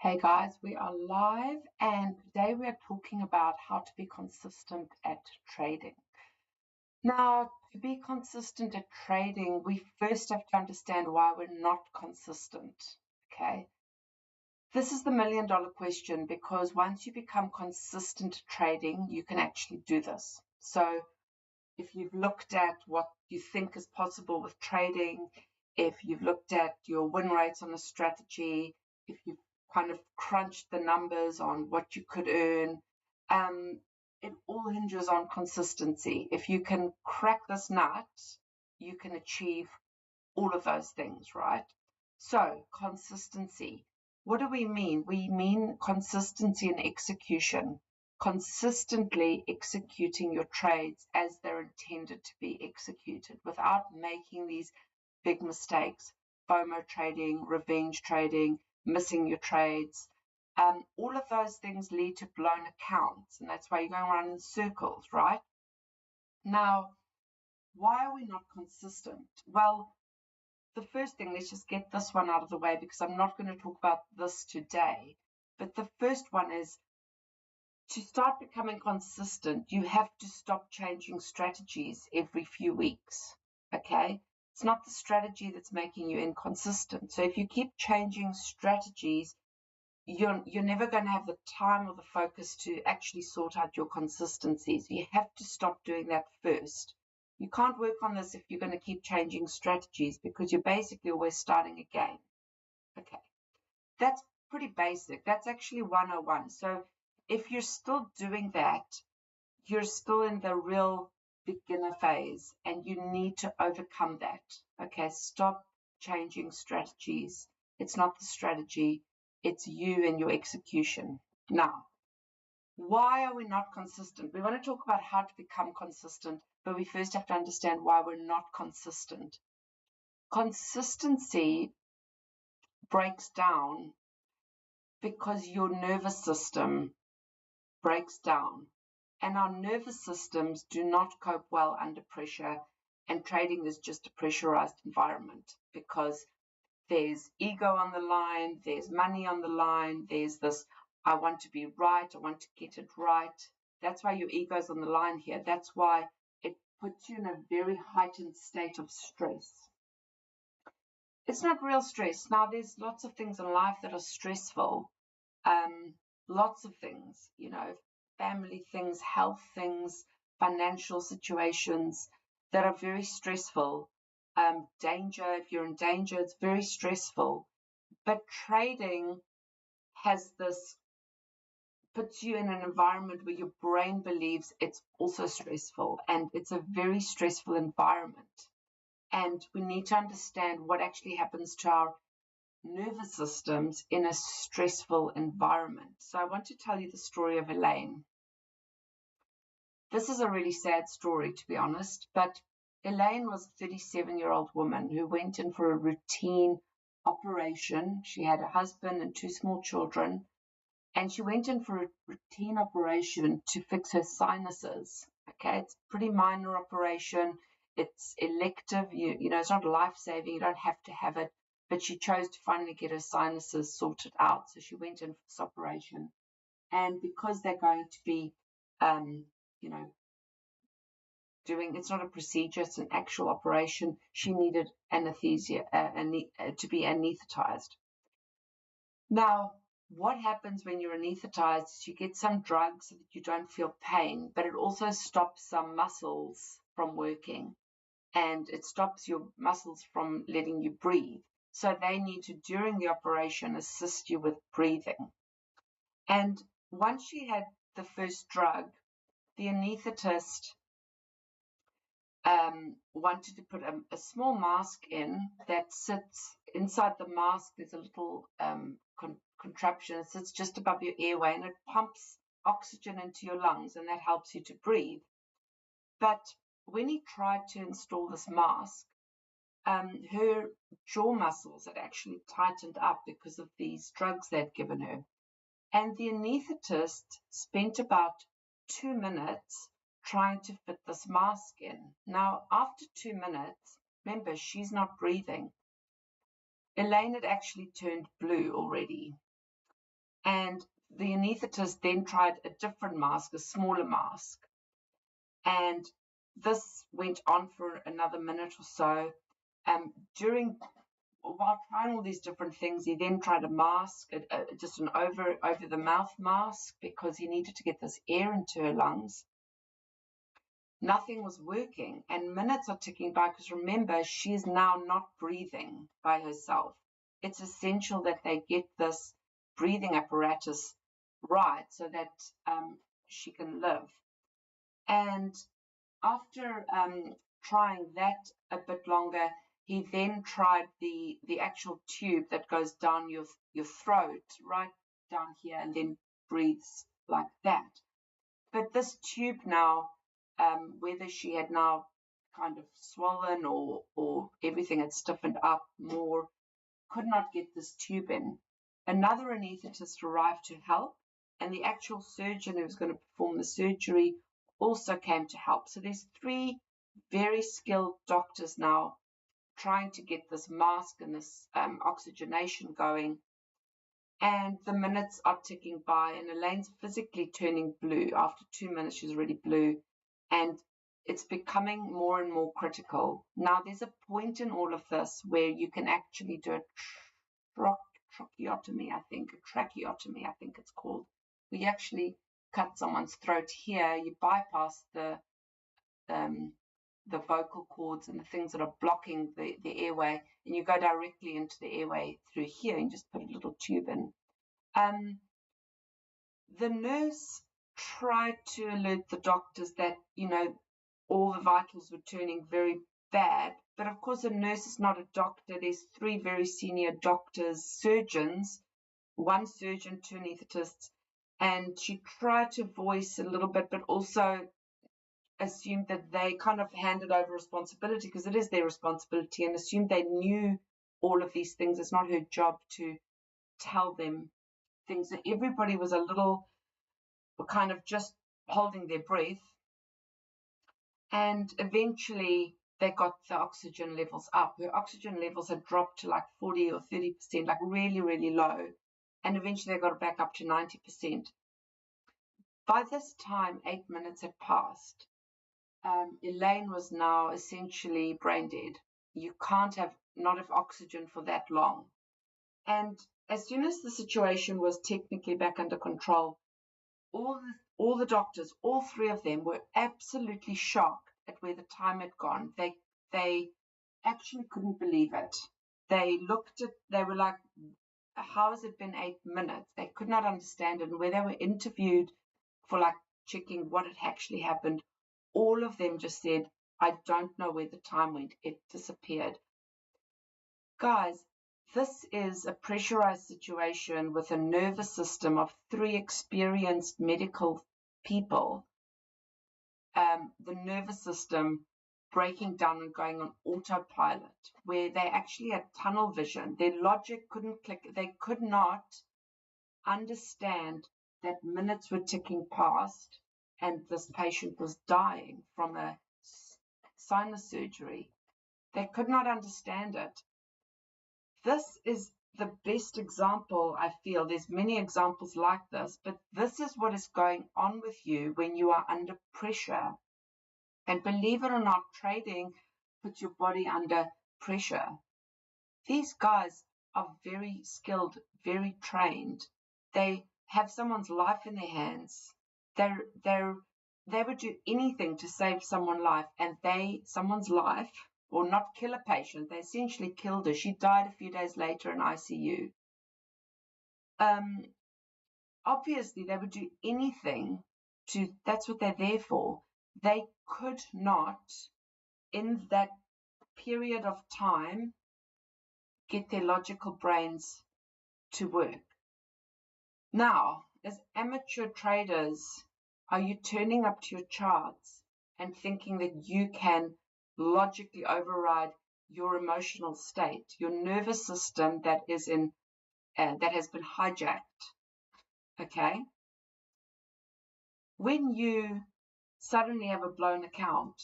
Hey guys, we are live and today we are talking about how to be consistent at trading. Now, to be consistent at trading, we first have to understand why we're not consistent, okay? This is the million-dollar question because once you become consistent at trading, you can actually do this. So if you've looked at what you think is possible with trading, if you've looked at your win rates on a strategy, if you've kind of crunched the numbers on what you could earn, it all hinges on consistency. If you can crack this nut, you can achieve all of those things, right? So consistency. What do we mean? We mean consistency in execution. Consistently executing your trades as they're intended to be executed without making these big mistakes, FOMO trading, revenge trading, missing your trades. All of those things lead to blown accounts, and that's why you're going around in circles, right? Now, why are we not consistent? Well, the first thing, let's just get this one out of the way because I'm not going to talk about this today. But the first one is to start becoming consistent, you have to stop changing strategies every few weeks, okay? It's not the strategy that's making you inconsistent. So if you keep changing strategies, you're never going to have the time or the focus to actually sort out your consistencies. You have to stop doing that first. You can't work on this if you're going to keep changing strategies because you're basically always starting again. Okay, that's pretty basic. That's actually 101. So if you're still doing that, you're still in the real beginner phase and you need to overcome that. Okay, stop changing strategies. It's not the strategy, it's you and your execution. Now, why are we not consistent? We want to talk about how to become consistent, but we first have to understand why we're not consistent. Consistency breaks down because your nervous system breaks down, and our nervous systems do not cope well under pressure, and trading is just a pressurized environment because there's ego on the line, there's money on the line, there's this, I want to be right, I want to get it right. That's why your ego's on the line here. That's why it puts you in a very heightened state of stress. It's not real stress. Now, there's lots of things in life that are stressful. Lots of things, family things, health things, financial situations that are very stressful. Danger, if you're in danger, it's very stressful. But trading has this, puts you in an environment where your brain believes it's also stressful, and it's a very stressful environment. And we need to understand what actually happens to our nervous systems in a stressful environment. So I want to tell you the story of Elaine. This is a really sad story, to be honest, but Elaine was a 37-year-old woman who went in for a routine operation. She had a husband and two small children, and she went in for a routine operation to fix her sinuses. Okay, it's a pretty minor operation. It's elective. It's not life-saving. You don't have to have it. But she chose to finally get her sinuses sorted out. So she went in for this operation. And because they're going to be, it's not a procedure, it's an actual operation, she needed anesthesia to be anesthetized. Now, what happens when you're anesthetized is you get some drugs so that you don't feel pain, but it also stops some muscles from working, and it stops your muscles from letting you breathe. So they need to, during the operation, assist you with breathing. And once she had the first drug, the anesthetist wanted to put a small mask in that sits inside the mask. There's a little contraption. It sits just above your airway, and it pumps oxygen into your lungs, and that helps you to breathe. But when he tried to install this mask, her jaw muscles had actually tightened up because of these drugs they'd given her. And the anesthetist spent about 2 minutes trying to fit this mask in. Now, after 2 minutes, remember, she's not breathing. Elaine had actually turned blue already. And the anaesthetist then tried a different mask, a smaller mask. And this went on for another minute or so. While trying all these different things, he then tried a mask, just an over the mouth mask, because he needed to get this air into her lungs. Nothing was working, and minutes are ticking by, because remember, she is now not breathing by herself. It's essential that they get this breathing apparatus right so that she can live. And after trying that a bit longer, he then tried the actual tube that goes down your throat, right down here, and then breathes like that. But this tube now, whether she had now kind of swollen or everything had stiffened up more, could not get this tube in. Another anaesthetist arrived to help, and the actual surgeon who was going to perform the surgery also came to help. So there's 3 very skilled doctors now trying to get this mask and this oxygenation going. And the minutes are ticking by, and Elaine's physically turning blue. After 2 minutes, she's already blue, and it's becoming more and more critical. Now, there's a point in all of this where you can actually do a tracheotomy, I think it's called. We actually cut someone's throat here. You bypass the vocal cords and the things that are blocking the airway, and you go directly into the airway through here and just put a little tube in. The nurse tried to alert the doctors that, all the vitals were turning very bad. But of course, a nurse is not a doctor. There's 3 very senior doctors, surgeons, 1 surgeon, 2 anaesthetists, and she tried to voice a little bit, but also assumed that they kind of handed over responsibility, because it is their responsibility, and assumed they knew all of these things. It's not her job to tell them things. So everybody was a little kind of just holding their breath. And eventually they got the oxygen levels up. Her oxygen levels had dropped to like 40 or 30%, like really, really low. And eventually they got it back up to 90%. By this time, 8 minutes had passed. Elaine was now essentially brain dead. You can't not have oxygen for that long. And as soon as the situation was technically back under control, all the doctors, all 3 of them, were absolutely shocked at where the time had gone. They actually couldn't believe it. They were like, how has it been 8 minutes? They could not understand it. And where they were interviewed for like checking what had actually happened, all of them just said, I don't know where the time went. It disappeared. Guys, this is a pressurized situation with a nervous system of 3 experienced medical people. The nervous system breaking down and going on autopilot, where they actually had tunnel vision. Their logic couldn't click. They could not understand that minutes were ticking past and this patient was dying from a sinus surgery. They could not understand it. This is the best example, I feel. There's many examples like this, but this is what is going on with you when you are under pressure. And believe it or not, trading puts your body under pressure. These guys are very skilled, very trained. They have someone's life in their hands. They would do anything to save someone's life, and someone's life, or not kill a patient. They essentially killed her. She died a few days later in ICU. Obviously, they would do anything that's what they're there for. They could not, in that period of time, get their logical brains to work. Now, as amateur traders, are you turning up to your charts and thinking that you can logically override your emotional state, your nervous system that has been hijacked? Okay? When you suddenly have a blown account,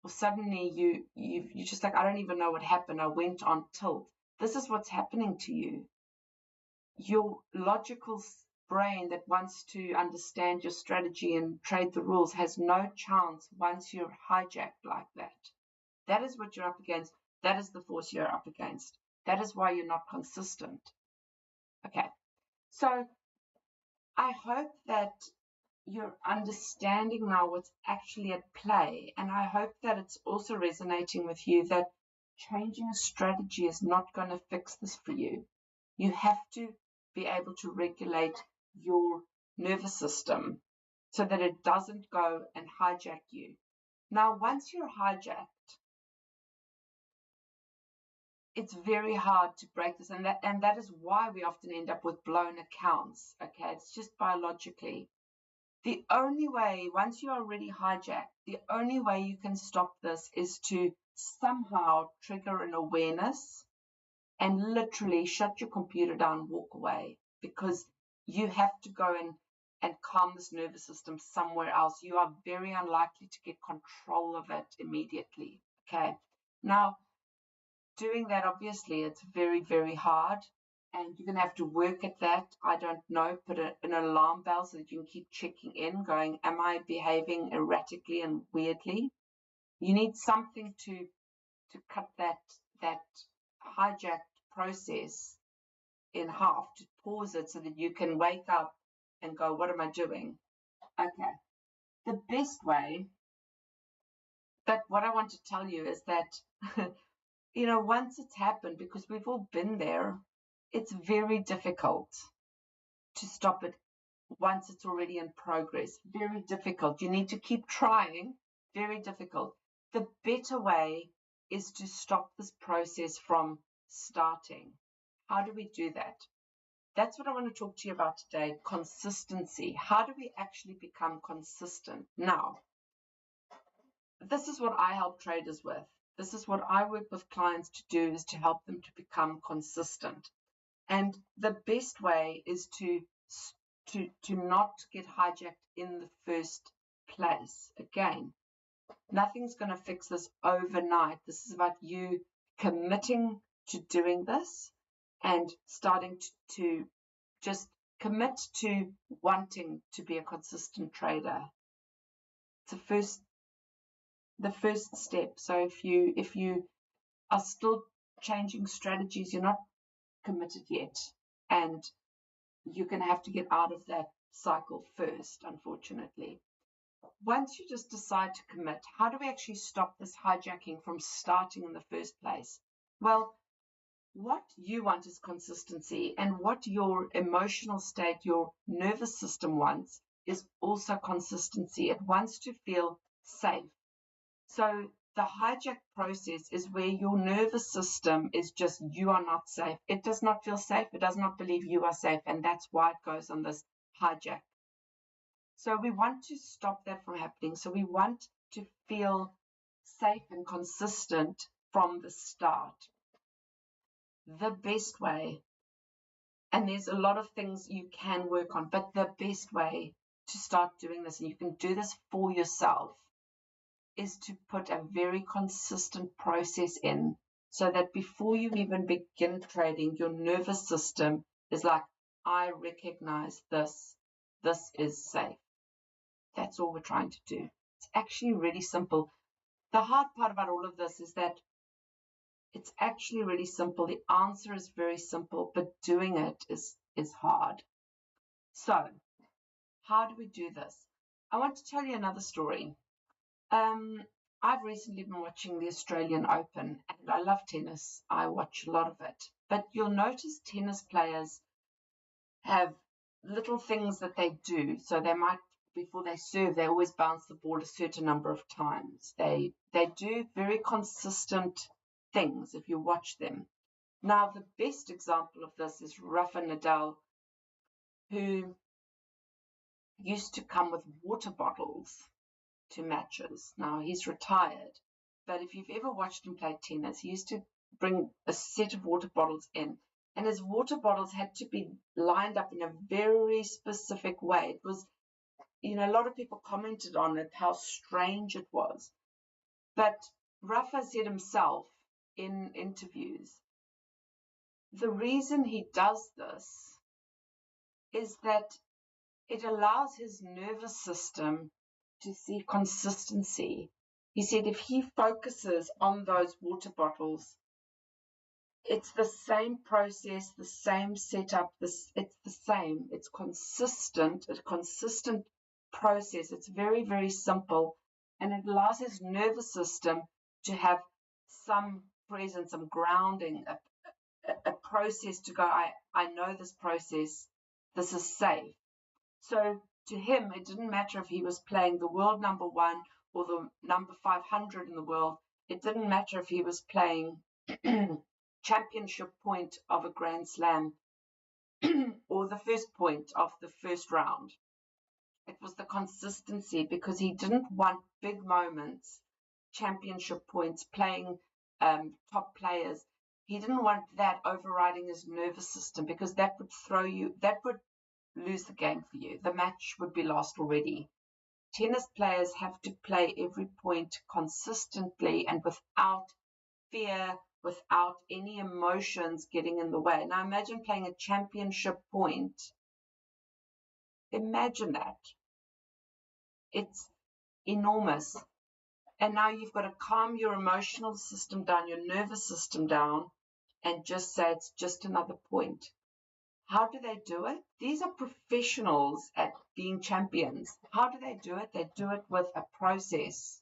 or suddenly you're just like, I don't even know what happened, I went on tilt. This is what's happening to you. Your logical brain that wants to understand your strategy and trade the rules has no chance once you're hijacked like that. That is what you're up against. That is the force you're up against. That is why you're not consistent. Okay, so I hope that you're understanding now what's actually at play, and I hope that it's also resonating with you that changing a strategy is not going to fix this for you. You have to be able to regulate your nervous system so that it doesn't go and hijack you. Now, once you're hijacked, it's very hard to break this, and that is why we often end up with blown accounts. Okay, it's just biologically. The only way, once you are already hijacked, the only way you can stop this is to somehow trigger an awareness and literally shut your computer down, walk away, because you have to go and calm this nervous system somewhere else. You are very unlikely to get control of it immediately. Okay, now doing that, obviously, it's very, very hard, and you're going to have to work at that. I don't know, put an alarm bell so that you can keep checking in, going, am I behaving erratically and weirdly? You need something to cut that hijacked process in half, to pause it so that you can wake up and go, what am I doing? Okay, the best way, but what I want to tell you is that once it's happened, because we've all been there, it's very difficult to stop it once it's already in progress. Very difficult. You need to keep trying. Very difficult. The better way is to stop this process from starting. How do we do that? That's what I want to talk to you about today, consistency. How do we actually become consistent? Now, this is what I help traders with. This is what I work with clients to do, is to help them to become consistent. And the best way is to not get hijacked in the first place. Again, nothing's going to fix this overnight. This is about you committing to doing this and starting to just commit to wanting to be a consistent trader. It's the first step. So if you are still changing strategies, you're not committed yet, and you're going to have to get out of that cycle first, unfortunately. Once you just decide to commit, how do we actually stop this hijacking from starting in the first place? Well, what you want is consistency, and what your emotional state, your nervous system wants, is also consistency. It wants to feel safe. So the hijack process is where your nervous system is just, you are not safe. It does not feel safe. It does not believe you are safe. And that's why it goes on this hijack. So we want to stop that from happening. So we want to feel safe and consistent from the start. The best way, and there's a lot of things you can work on, but the best way to start doing this, and you can do this for yourself, is to put a very consistent process in, so that before you even begin trading, your nervous system is like, I recognize this. This is safe. That's all we're trying to do. It's actually really simple. The hard part about all of this is that it's actually really simple. The answer is very simple, but doing it is hard. So how do we do this? I want to tell you another story. I've recently been watching the Australian Open, and I love tennis. I watch a lot of it. But you'll notice tennis players have little things that they do. So they might, before they serve, they always bounce the ball a certain number of times. They do very consistent things if you watch them. Now, the best example of this is Rafa Nadal, who used to come with water bottles to matches. Now he's retired, but if you've ever watched him play tennis, he used to bring a set of water bottles in, and his water bottles had to be lined up in a very specific way. It was, a lot of people commented on it, how strange it was. But Rafa said himself in interviews, the reason he does this is that it allows his nervous system to see consistency. He said if he focuses on those water bottles, it's the same process, the same setup, it's the same. It's consistent, a consistent process. It's very, very simple, and it allows his nervous system to have some presence, some grounding, a process to go, I know this process, this is safe. So to him, it didn't matter if he was playing the world number one or the number 500 in the world. It didn't matter if he was playing championship point of a Grand Slam or the first point of the first round. It was the consistency, because he didn't want big moments, championship points, playing top players. He didn't want that overriding his nervous system, because that would lose the game for you. The match would be lost already. Tennis players have to play every point consistently and without fear, without any emotions getting in the way. Now imagine playing a championship point. Imagine that. It's enormous. And now you've got to calm your emotional system down, your nervous system down, and just say it's just another point. How do they do it? These are professionals at being champions. How do they do it? They do it with a process,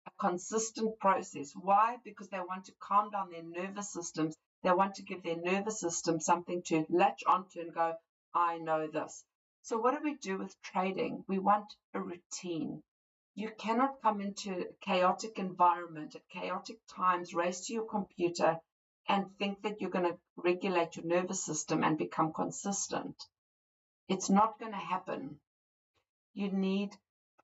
a consistent process. Why? Because they want to calm down their nervous systems. They want to give their nervous system something to latch onto and go, I know this. So what do we do with trading? We want a routine. You cannot come into a chaotic environment at chaotic times, race to your computer, and think that you're going to regulate your nervous system and become consistent. It's not going to happen. You need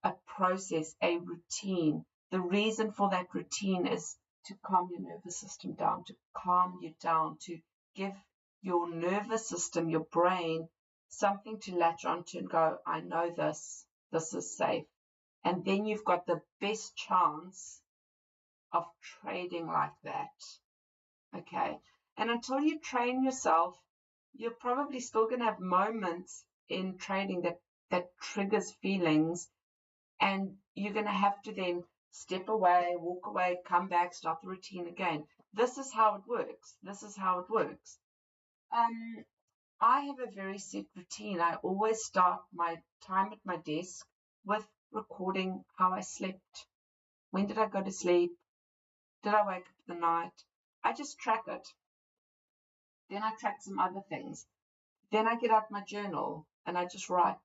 a process, a routine. The reason for that routine is to calm your nervous system down, to calm you down, to give your nervous system, your brain, something to latch onto and go, I know this is safe. And then you've got the best chance of trading like that. Okay. And until you train yourself, you're probably still going to have moments in trading that triggers feelings, and you're going to have to then step away, walk away, come back, start the routine again. This is how it works. This is how it works. I have a very set routine. I always start my time at my desk with recording how I slept. When did I go to sleep? Did I wake up in the night? I just track it. Then I track some other things. Then I get out my journal and I just write.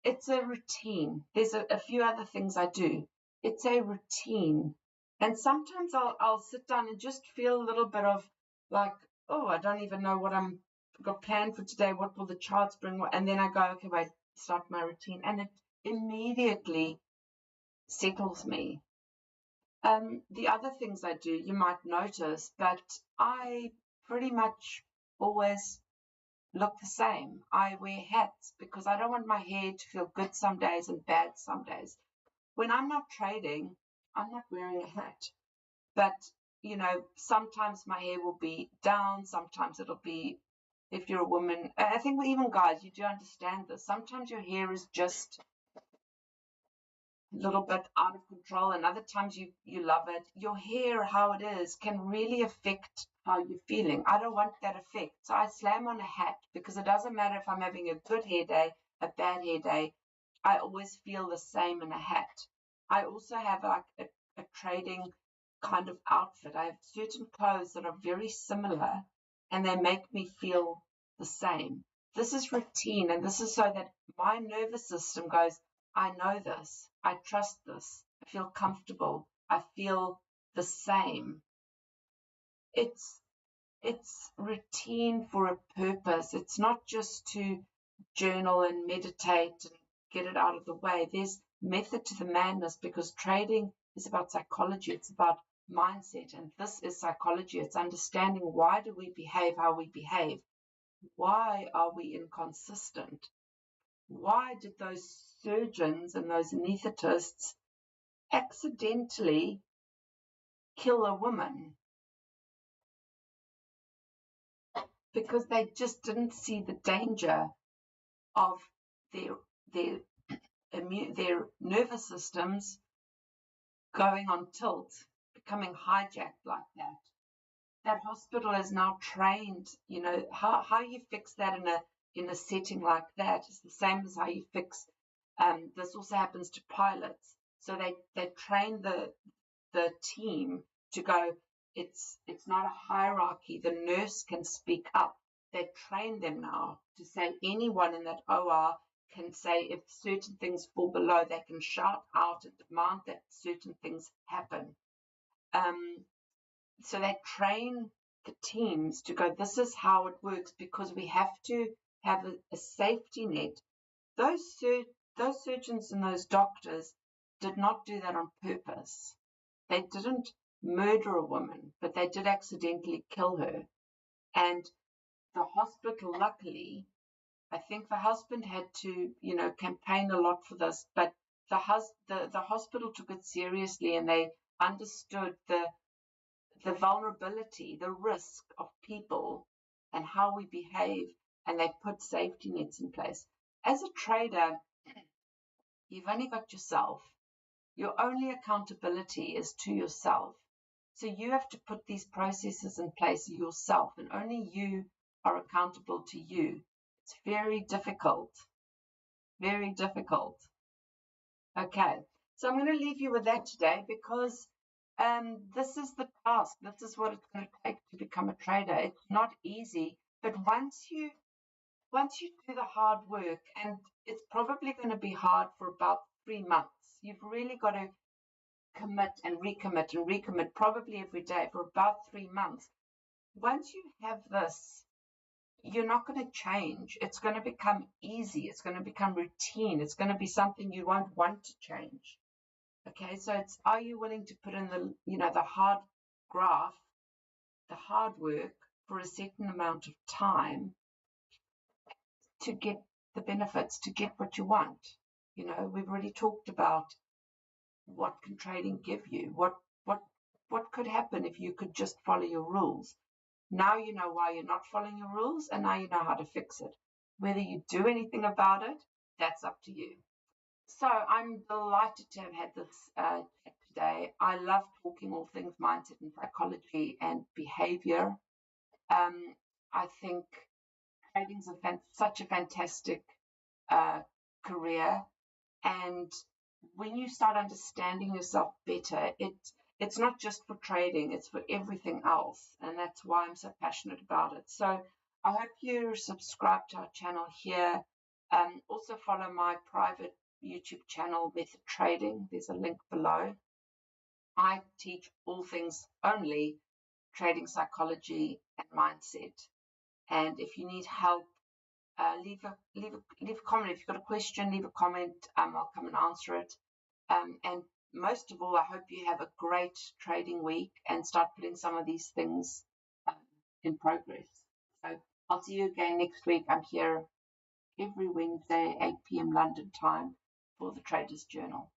It's a routine. There's a few other things I do. It's a routine. And sometimes I'll sit down and just feel a little bit of like, oh, I don't even know what I'm got planned for today. What will the charts bring? And then I go, okay, wait, start my routine. And it immediately settles me. The other things I do, you might notice, but I pretty much always look the same. I wear hats because I don't want my hair to feel good some days and bad some days. When I'm not trading, I'm not wearing a hat. But, sometimes my hair will be down, sometimes it'll be, if you're a woman, I think even guys, you do understand this. Sometimes your hair is just little bit out of control, and other times you love it. Your hair, how it is, can really affect how you're feeling. I don't want that effect. So I slam on a hat, because it doesn't matter if I'm having a good hair day, a bad hair day, I always feel the same in a hat. I also have like a trading kind of outfit. I have certain clothes that are very similar and they make me feel the same. This is routine, and this is so that my nervous system goes, I know this, I trust this, I feel comfortable, I feel the same. It's routine for a purpose. It's not just to journal and meditate and get it out of the way. There's method to the madness, because trading is about psychology. It's about mindset, and this is psychology. It's understanding, why do we behave how we behave? Why are we inconsistent? Why did those surgeons and those anesthetists accidentally kill a woman? Because they just didn't see the danger. of their their their nervous systems going on tilt, becoming hijacked like that. That hospital is now trained, how you fix that in a setting like that is the same as how you fix this also happens to pilots. So they train the team to go, it's not a hierarchy. The nurse can speak up. They train them now to say anyone in that OR can say if certain things fall below, they can shout out and demand that certain things happen. So they train the teams to go, this is how it works, because we have to have a safety net. Those surgeons and those doctors did not do that on purpose. They didn't murder a woman, but they did accidentally kill her. And the hospital, luckily, I think the husband had to, campaign a lot for this, but the hospital took it seriously, and they understood the vulnerability, the risk of people and how we behave, and they put safety nets in place. As a trader, you've only got yourself. Your only accountability is to yourself. So you have to put these processes in place yourself, and only you are accountable to you. It's very difficult. Very difficult. Okay, so I'm going to leave you with that today, because this is the task. This is what it's going to take to become a trader. It's not easy, but once you do the hard work, and it's probably going to be hard for about 3 months, you've really got to commit and recommit, probably every day for about 3 months. Once you have this, you're not going to change. It's going to become easy. It's going to become routine. It's going to be something you won't want to change. Okay, so are you willing to put in the hard graft, the hard work for a certain amount of time to get the benefits, to get what you want? We've already talked about what can trading give you, what could happen if you could just follow your rules. Now you know why you're not following your rules, and now you know how to fix it. Whether you do anything about it, that's up to you. So I'm delighted to have had this chat today. I love talking all things mindset and psychology and behavior. I think trading's such a fantastic career, and when you start understanding yourself better, it's not just for trading, it's for everything else, and that's why I'm so passionate about it. So I hope you subscribe to our channel here. Also follow my private YouTube channel, Method Trading. There's a link below. I teach all things only trading psychology and mindset. And if you need help, leave a comment. If you've got a question, leave a comment. I'll come and answer it. And most of all, I hope you have a great trading week and start putting some of these things in progress. So I'll see you again next week. I'm here every Wednesday, 8 p.m. London time, for the Traders Journal.